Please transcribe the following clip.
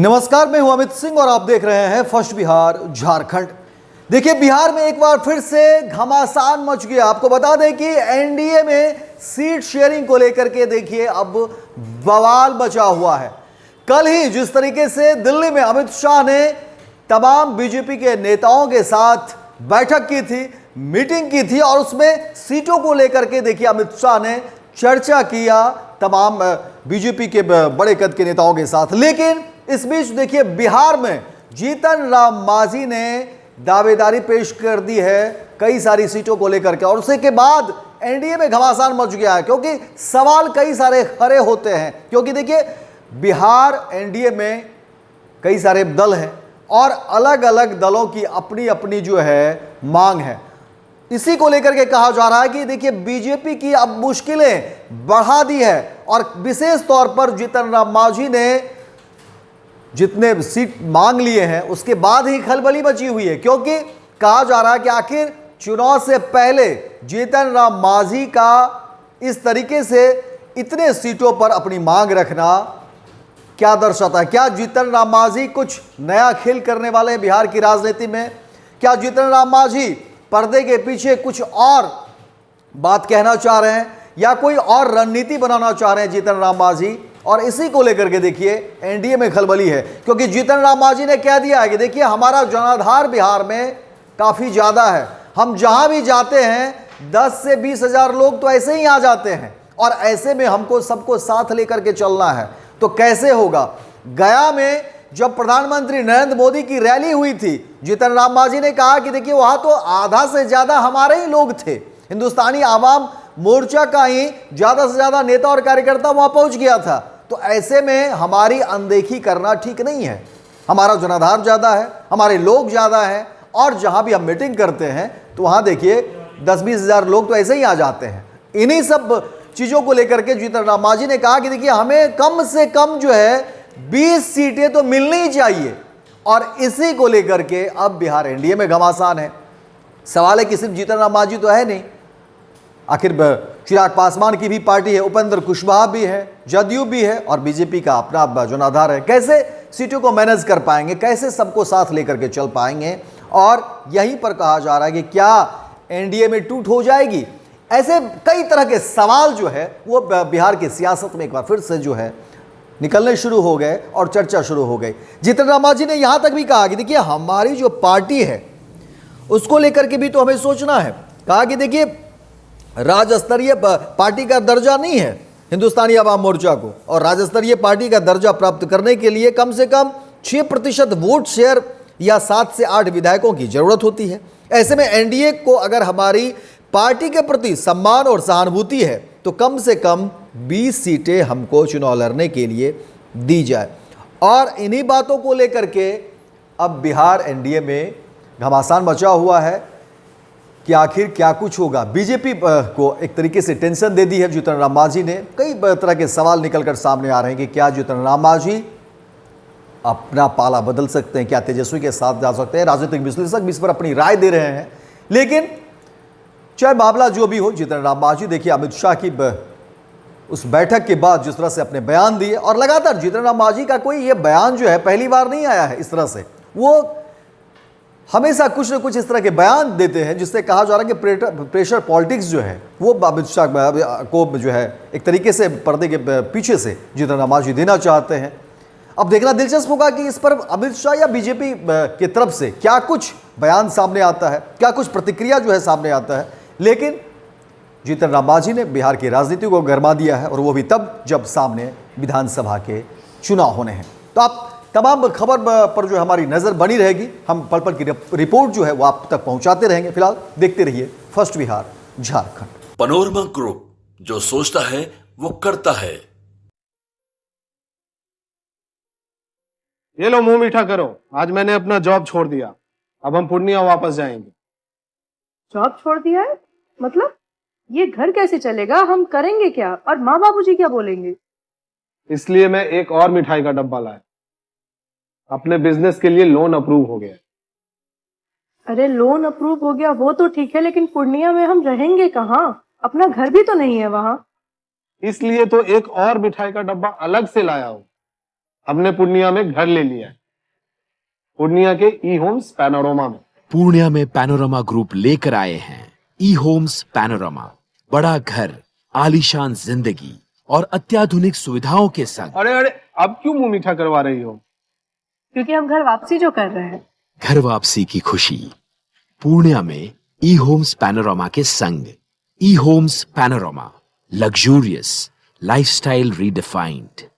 नमस्कार, मैं हूं अमित सिंह और आप देख रहे हैं फर्स्ट बिहार झारखंड। देखिए, बिहार में एक बार फिर से घमासान मच गया। आपको बता दें कि एनडीए में सीट शेयरिंग को लेकर के देखिए अब बवाल मचा हुआ है। कल ही जिस तरीके से दिल्ली में अमित शाह ने तमाम बीजेपी के नेताओं के साथ बैठक की थी, मीटिंग की थी और उसमें सीटों को लेकर के देखिए अमित शाह ने चर्चा किया तमाम बीजेपी के बड़े कद के नेताओं के साथ। लेकिन इस बीच देखिए बिहार में जीतन राम मांझी ने दावेदारी पेश कर दी है कई सारी सीटों को लेकर के, और उसी के बाद एनडीए में घमासान मच गया है क्योंकि सवाल कई सारे खड़े होते हैं। क्योंकि देखिए बिहार एनडीए में कई सारे दल हैं और अलग अलग दलों की अपनी अपनी जो है मांग है। इसी को लेकर के कहा जा रहा है कि देखिए बीजेपी की अब मुश्किलें बढ़ा दी है और विशेष तौर पर जीतन राम मांझी ने जितने सीट मांग लिए हैं उसके बाद ही खलबली मची हुई है। क्योंकि कहा जा रहा है कि आखिर चुनाव से पहले जीतन राम मांझी का इस तरीके से इतने सीटों पर अपनी मांग रखना क्या दर्शाता है? क्या जीतन राम मांझी कुछ नया खेल करने वाले हैं बिहार की राजनीति में? क्या जीतन राम मांझी पर्दे के पीछे कुछ और बात कहना चाह रहे हैं या कोई और रणनीति बनाना चाह रहे हैं जीतन राम मांझी? और इसी को लेकर के देखिए एनडीए में खलबली है क्योंकि जीतन राम मांझी ने कह दिया है कि देखिए हमारा जनाधार बिहार में काफ़ी ज़्यादा है। हम जहां भी जाते हैं 10 से 20 हज़ार लोग तो ऐसे ही आ जाते हैं और ऐसे में हमको सबको साथ लेकर के चलना है। तो कैसे होगा? गया में जब प्रधानमंत्री नरेंद्र मोदी की रैली हुई थी, जीतन राम मांझी ने कहा कि देखिए वहां तो आधा से ज़्यादा हमारे ही लोग थे। हिंदुस्तानी आवाम मोर्चा का ही ज़्यादा से ज़्यादा नेता और कार्यकर्ता वहां पहुंच गया था। तो ऐसे में हमारी अनदेखी करना ठीक नहीं है। हमारा जनाधार ज़्यादा है, हमारे लोग ज़्यादा हैं और जहां भी हम मीटिंग करते हैं तो वहां देखिए 10-20 हज़ार लोग तो ऐसे ही आ जाते हैं। इन्हीं सब चीज़ों को लेकर के जीतन राम मांझी ने कहा कि देखिए हमें कम से कम जो है 20 सीटें तो मिलनी ही चाहिए। और इसी को लेकर के अब बिहार एनडीए में घमासान है। सवाल है कि सिर्फ जीतन राम मांझी तो है नहीं, आखिर चिराग पासवान की भी पार्टी है, उपेंद्र कुशवाहा भी है, जदयू भी है और बीजेपी का अपना जनाधार है। कैसे सीटों को मैनेज कर पाएंगे, कैसे सबको साथ लेकर के चल पाएंगे? और यहीं पर कहा जा रहा है कि क्या एनडीए में टूट हो जाएगी? ऐसे कई तरह के सवाल जो है वो बिहार की सियासत में एक बार फिर से जो है निकलने शुरू हो गए और चर्चा शुरू हो गई। जीतन राम मांझी ने यहाँ तक भी कहा कि देखिए हमारी जो पार्टी है उसको लेकर के भी तो हमें सोचना है। कहा कि देखिए राज्य स्तरीय पार्टी का दर्जा नहीं है हिंदुस्तानी आवाम मोर्चा को, और राज्य स्तरीय पार्टी का दर्जा प्राप्त करने के लिए कम से कम 6% वोट शेयर या 7 से 8 विधायकों की जरूरत होती है। ऐसे में एनडीए को अगर हमारी पार्टी के प्रति सम्मान और सहानुभूति है तो कम से कम 20 सीटें हमको चुनाव लड़ने के लिए दी जाए। और इन्हीं बातों को लेकर के अब बिहार एनडीए में घमासान मचा हुआ है कि आखिर क्या कुछ होगा। बीजेपी को एक तरीके से टेंशन दे दी है जीतन राम मांझी ने। कई तरह के सवाल निकलकर सामने आ रहे हैं कि क्या जीतन राम मांझी अपना पाला बदल सकते हैं, क्या तेजस्वी के साथ जा सकते हैं? राजनीतिक विश्लेषक भी इस पर अपनी राय दे रहे हैं। लेकिन चाहे मामला जो भी हो, जीतन राम मांझी देखिए अमित शाह की उस बैठक के बाद जिस तरह से अपने बयान दिए, और लगातार जीतन राम मांझी का कोई ये बयान जो है पहली बार नहीं आया है इस तरह से। वो हमेशा कुछ न कुछ इस तरह के बयान देते हैं जिससे कहा जा रहा है कि प्रेशर पॉलिटिक्स जो है वो अमित शाह को जो है एक तरीके से पर्दे के पीछे से जीतन राम मांझी देना चाहते हैं। अब देखना दिलचस्प होगा कि इस पर अमित शाह या बीजेपी की तरफ से क्या कुछ बयान सामने आता है, क्या कुछ प्रतिक्रिया जो है सामने आता है। लेकिन जीतन राम मांझी ने बिहार की राजनीति को गरमा दिया है और वो भी तब जब सामने विधानसभा के चुनाव होने हैं। तो आप तमाम खबर पर जो हमारी नज़र बनी रहेगी, हम पल पल की रिपोर्ट जो है वो आप तक पहुंचाते रहेंगे। फिलहाल देखते रहिए first Bihar Jharkhand. Panorama group, जो सोचता है वो करता है। ये लो मुंह मीठा करो, आज मैंने अपना जॉब छोड़ दिया। अब हम पूर्णिया वापस जाएंगे। जॉब छोड़ दिया है? मतलब ये घर कैसे चलेगा? हम करेंगे क्या? और माँ बाबूजी क्या बोलेंगे? इसलिए मैं एक और मिठाई का डब्बा लाया। अपने बिजनेस के लिए लोन अप्रूव हो गया। अरे लोन अप्रूव हो गया वो तो ठीक है, लेकिन पूर्णिया में हम रहेंगे कहाँ? अपना घर भी तो नहीं है वहाँ। इसलिए तो एक और मिठाई का डब्बा अलग से लाया हूँ। हमने पूर्णिया में घर ले लिया है, पूर्णिया के ई होम्स पैनोरमा में। पूर्णिया में पैनोरमा ग्रुप लेकर आए हैं ई होम्स पैनोरमा, बड़ा घर, आलीशान जिंदगी और अत्याधुनिक सुविधाओं के संग। अरे अरे, अब क्यों मुंह मीठा करवा रही हो? क्योंकि हम घर वापसी जो कर रहे हैं। घर वापसी की खुशी पूर्णिया में ई होम्स पैनोरमा के संग। ई homes panorama, luxurious lifestyle redefined.